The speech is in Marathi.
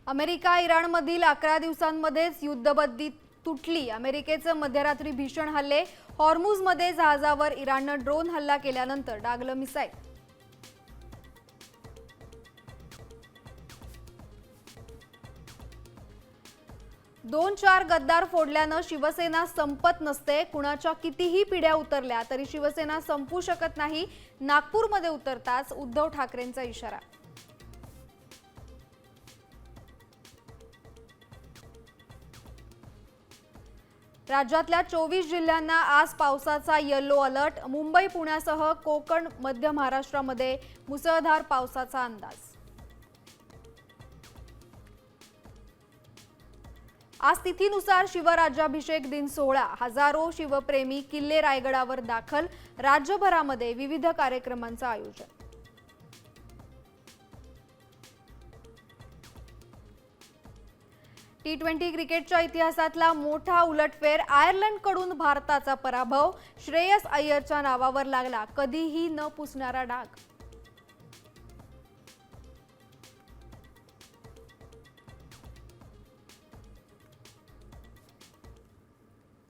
अमेरिका इराणमधील 11 दिवसांमध्येच युद्धबंदी तुटली। अमेरिकेचे मध्यरात्री भीषण हल्ले, हॉर्मुझमध्ये जहाजावर इराणने ड्रोन हल्ला केल्यानंतर डागलं मिसाईल। दोन चार गद्दार फोडल्यानं शिवसेना संपत नसते। कुणाच्या कितीही पिढ्या उतरल्या तरी शिवसेना संपू शकत नाही। नागपूरमध्ये उतरताच उद्धव ठाकरेंचा इशारा। राज्यातल्या 24 जिल्ह्यांना आज पावसाचा येलो अलर्ट। मुंबई पुण्यासह कोकण मध्य महाराष्ट्रामध्ये मुसळधार पावसाचा अंदाज। आज तिथीनुसार शिवराज्याभिषेक दिन सोहळा। हजारो शिवप्रेमी किल्ले रायगडावर दाखल। राज्यभरामध्ये विविध कार्यक्रमांचं आयोजन। T20 क्रिकेटच्या इतिहासातला मोठा उलटफेर। आयर्लंडकडून भारताचा पराभव। श्रेयस अय्यरच्या नावावर लागला कधीही न पुसणारा डाग।